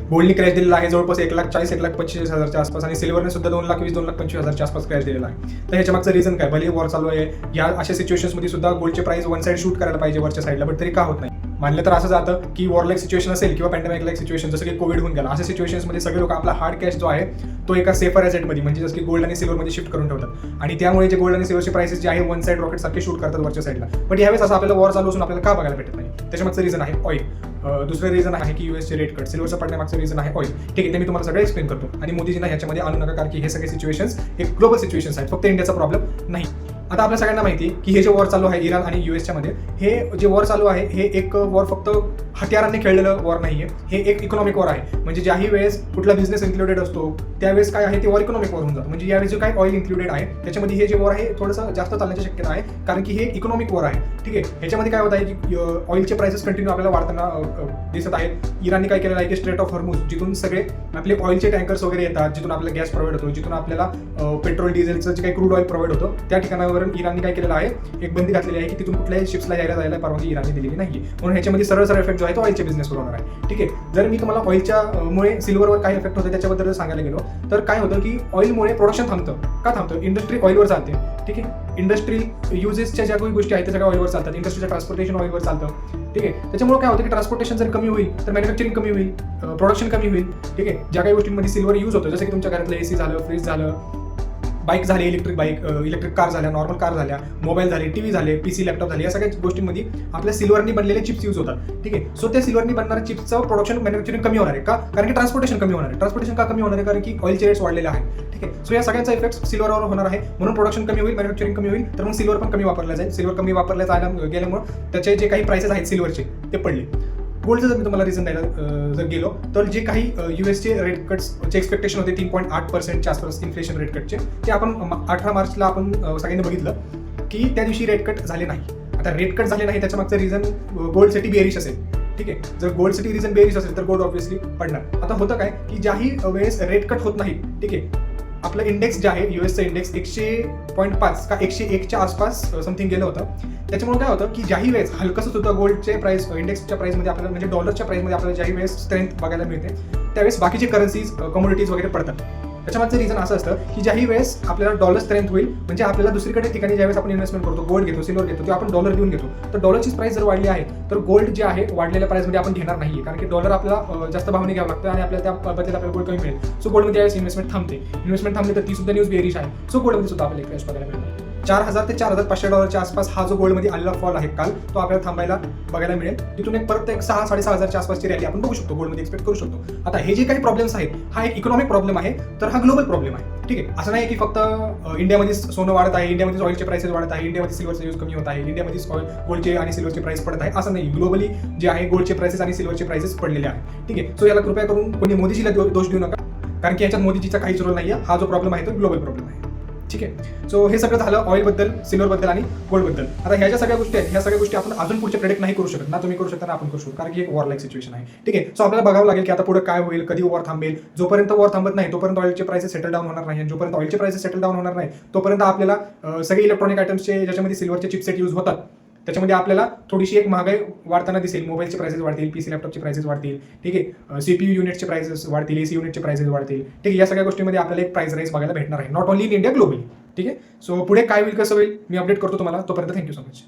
गोल्डनी crash दिलेला आहे जवळपास 1,40,000 1,25,000च्या आसपास आणि सिल्वरने सुद्धा 2,20,000 2,25,000च्या आसपास क्रॅश दिलेला आहे. तर ह्याच्या मागचं रिझन काय? भले वॉर चालू आहे, या अशा सिच्युएशन्समध्ये सुद्धा गोल्डचे प्राइस वन साईड शूट करायला पाहिजे वरच्या साईडला, बट तरी का होत नाही? मानलं तर असं जातं की वॉर लाईक सिच्युएशन असेल किंवा पॅन्डेमिक लाईक सिच्युएशन, जसं की कोविड होऊन गेला, अशा सिच्युएशन्समध्ये सगळे लोक आपला हार्ड कॅश जो आहे तो एका सेफर ॲसेटमध्ये म्हणजे जसं की गोल्ड आणि सिल्वरमध्ये शिफ्ट करून ठेवतात आणि त्यामुळे जे गोल्ड आणि सिल्वरचे प्राइसेस जे आहे वन साईड रॉकेट सारखे शूट करतात वरच्या साईडला. बट यावेळेस असं आपल्याला वॉर चालू असून आपल्याला का बघायला भेटत नाही? त्याच्यामागचं रिझन आहे ऑइल. दुसरं रिझन आहे की यूएसचे रेट कट. सिल्वरचं पडण्यामागचं रिझन आहे ऑइल. ठीक आहे, ते मी तुम्हाला सगळं एक्सप्लेन करतो आणि मोदीजींना ह्याच्यामध्ये आणू नका, कारण की हे सगळे सिच्युएशन्स हे ग्लोबल सिच्युएशन्स आहेत, फक्त इंडियाचा प्रॉब्लेम नाही. आता आपल्या सगळ्यांना माहिती की हे जे वॉर चालू आहे इराण आणि यूएसच्या मध्ये, हे जे वॉर चालू आहे हे एक वॉर फक्त हत्यारांनी खेळलेलं वॉर नाहीये, हे एक इकॉनॉमिक वॉर आहे. म्हणजे ज्याही वेळेस कुठला बिझनेस इन्क्लुडेड असतो त्यावेळेस काय आहे ते वॉर इकॉनॉमिक वॉर होऊन जातं. म्हणजे यावेळेस जे काय ऑइल इन्क्लुडेड आहे त्याच्यामध्ये हे जे वॉर आहे थोडंसं जास्त चालण्याची शक्यता आहे, कारण की हे एक इकॉनॉमिक वॉर आहे. ठीक आहे, ह्याच्यामध्ये काय होत आहे की ऑइलचे प्राइसेस कंटिन्यू आपल्याला वाढताना दिसत आहेत. इराणने काय केलेलं आहे की स्ट्रेट ऑफ हॉर्मुझ, जिथून सगळे आपले ऑइलचे टँकर्स वगैरे येतात, जिथून आपल्याला गॅस प्रोव्हाइड होतो, जिथून आपल्याला पेट्रोल डिझेलचं जे काही क्रूड ऑइल प्रोव्हाइड होतं, त्या ठिकाणावर इराणने काय केलेलं आहे, एक बंदी घातलेली आहे की तिथून कुठल्याही शिप्सला जायला परवानगी इराणने दिलेली नाही. म्हणून ह्याच्यामध्ये सरळ इफेक्ट जो आहे तो ऑइलच्या बिझनेसवर होणार आहे. ठीक आहे, जर मी तुम्हाला ऑइलच्या मुळे सिल्वरवर काय इफेक्ट होतं त्याच्याबद्दल सांगायला गेलो तर काय होतं की ऑइलमुळे प्रोडक्शन थांबतं. का थांबतं? इंडस्ट्री ऑइलवर चालते. ठीक आहे, इंडस्ट्रियल युजेसच्या ज्या काही गोष्टी आहेत त्या सगळ्या ऑइलवर चालतात. इंडस्ट्रीचं ट्रान्सपोर्टेशन ऑइलवर चालतं. ठीक आहे, त्याच्यामुळे काय होतं की ट्रान्सपोर्टेशन जर कमी होईल तर मॅन्युफॅक्चरिंग कमी होईल, प्रोडक्शन कमी होईल. ठीक आहे, ज्या काही गोष्टींमध्ये सिल्वर यूज होतं, जसं की तुमच्या घरातलं एसी झालं, फ्रीज झालं, बाईक झाली, इलेक्ट्रिक कार झाल्या, नॉर्मल कार झाल्या, मोबाईल झाले, टीव्ही झाले, पीसी लॅपटॉप झाले, या सगळ्या गोष्टींमध्ये आपल्या सिल्वरनी बनलेले चिप्स यूज होतात. ठीक आहे, सो त्या सिल्वरनी बनणाऱ्या चिप्सचं प्रोडक्शन मॅन्युफॅक्चरिंग कमी होणार आहे. का? कारण की ट्रान्सपोर्टेशन कमी होणार आहे. ट्रान्सपोर्टेशन का कमी होणार आहे? कारण की ऑइलचे रेट्स वाढलेले आहेत. ठीक आहे, सो या सगळ्यांचा इफेक्ट सिल्वरवर होणार आहे. म्हणून प्रोडक्शन कमी होईल, मॅन्युफॅक्चरिंग कमी होईल, तर मग सिल्वर पण कमी वापरला जाईल. सिल्वर कमी वापरल्या जायला गेल्यामुळे त्याचे जे काही प्राइसेस आहेत सिल्वरचे ते पडले. गोल्डचं जर मी तुम्हाला रिझन द्यायला जर गेलो तर जे काही यूएसचे रेट कट्सचे एक्सपेक्टेशन होते 3.8%च्या आसपास इन्फ्लेशन रेट कटचे, ते आपण 18 मार्चला आपण सगळ्यांनी बघितलं की त्या दिवशी रेट कट झाले नाही. आता रेट कट झाले नाही त्याच्या मागचं रिझन गोल्डसाठी बेरिश असेल. ठीक आहे, जर गोल्डसाठी रिझन बेरिश असेल तर गोल्ड ऑब्व्हियसली पडणार. आता होतं काय की ज्याही वेळेस रेट कट होत नाही, ठीक आहे, आपलं इंडेक्स जे आहे यूएसचं इंडेक्स 100.5 का 101च्या आसपास समथिंग गेलं होतं. त्याच्यामुळे काय होतं की ज्याही वेळेस हलकंसं सुद्धा गोल्डचे प्राइस इंडेक्सच्या प्राइसमध्ये आपल्याला म्हणजे डॉलरच्या प्राइसमध्ये आपल्याला ज्याही वेळेस स्ट्रेंथ बघायला मिळते त्यावेळेस बाकीचे करन्सीज कमोडिटीज वगैरे पडतात. त्याच्यामागचं रिझन असं असतं की ज्याही वेळेस आपल्याला डॉलर स्ट्रेंथ होईल म्हणजे आपल्याला दुसरीकडे ठिकाणी ज्यावेळेस आपण इन्व्हेस्टमेंट करतो, गोल्ड घेतो, सिल्वर घेतो, तेव्हा आपण डॉलर देऊन घेतो. तर डॉलरची प्राइस जर वाढली आहे तर गोल्ड जे आहे वाढलेल्या प्राइसमध्ये आपण घेणार नाही, कारण की डॉलर आपल्याला जास्त भावाने घ्यावं लागतं आणि आपल्याला त्या बदल्यात आपल्याला गोल्ड कमी मिळेल. सो गोल्डमध्ये यावेळेस इन्व्हेस्टमेंट थांबते तर ती सुद्धा न्यूज बेरिश आहे. सो गोल्डमध्ये सुद्धा आपल्याला क्रॅश बघायला मिळेल. $4,000 ते $4,500 आसपास हा जो गोल्डमध्ये आलेला फॉल आहे काल, तो आपल्याला थांबायला बघायला मिळेल. तिथून एक परत 6,000-6,500च्या आसपासची रॅली आपण बघू शकतो, गोल्डमध्ये एक्सपेक्ट करू शकतो. आता हे जे काही प्रॉब्लेम्स आहेत हा एक इकॉनॉमिक प्रॉब्लेम आहे, तर हा ग्लोबल प्रॉब्लेम आहे. ठीक आहे, असं नाही की फक्त इंडियामध्ये सोनं वाढत आहे, इंडियामध्ये ऑइलचे प्राइसेस वाढत आहे, इंडियामध्ये सिल्वरचा यूज कमी होत आहे, इंडियामध्ये गोल्डचे आणि सिल्वरचे प्राइस पडत आहे, असं नाही. ग्लोबली जे आहे गोल्डचे प्राइसेस आणि सिल्वरचे प्राइसेस पडलेले आहेत. ठीक आहे, सो याला कृपया करून कोणी मोदीजीला दोष देऊ नका, कारण की याच्यात मोदीजीचा काहीच रोल नाही आहे. हा जो प्रॉब्लेम आहे तो ग्लोबल प्रॉब्लेम आहे. ठीक आहे, सो हे सगळं झालं ऑइलबद्दल, सिल्वरबद्दल आणि गोल्डबद्दल. आता ह्या ज्या सगळ्या गोष्टी आहेत ह्या सगळ्या गोष्टी आपण अजून पुढचे प्रेडिक्ट नाही करू शकत, ना तुम्ही करू शकता ना आपण करू शकतो, कारण की एक वॉर लाईक सिच्युएशन आहे. ठीक आहे, सो आपल्याला बघावं लागेल की आता पुढे काय होईल, कधी वॉर थांबेल. जोपर्यंत वॉर थांबत नाही तोपर्यंत ऑइलचे प्राइसेस सेटल डाऊन होणार नाही, आणि जोपर्यंत ऑइलचे प्राइसेस सेटल डाऊन होणार नाही तोपर्यंत आपल्याला सगळे इलेक्ट्रॉनिक आयटम्सचे ज्याच्यामध्ये सिल्वरचे चिपसेट यूज होतात त्याच्यामध्ये आपल्याला थोडीशी एक महागाई वाढताना दिसेल. मोबाईलचे प्राइसेस वाढतील, पीसी लॅपटॉपचे प्राइसेस वाढतील. ठीक आहे, सीपीयू युनिटचे प्राइसेस वाढतील, एसी युनिटचे प्राइसेस वाढतील. ठीक आहे, या सगळ्या गोष्टीमध्ये आपल्याला एक प्राइस राईज बघायला भेटणार आहे, not only in India, globally. ठीक आहे, सो पुढे काय होईल कसं होईल मी अपडेट करतो तुम्हाला. तोपर्यंत थँक्यू सो मच.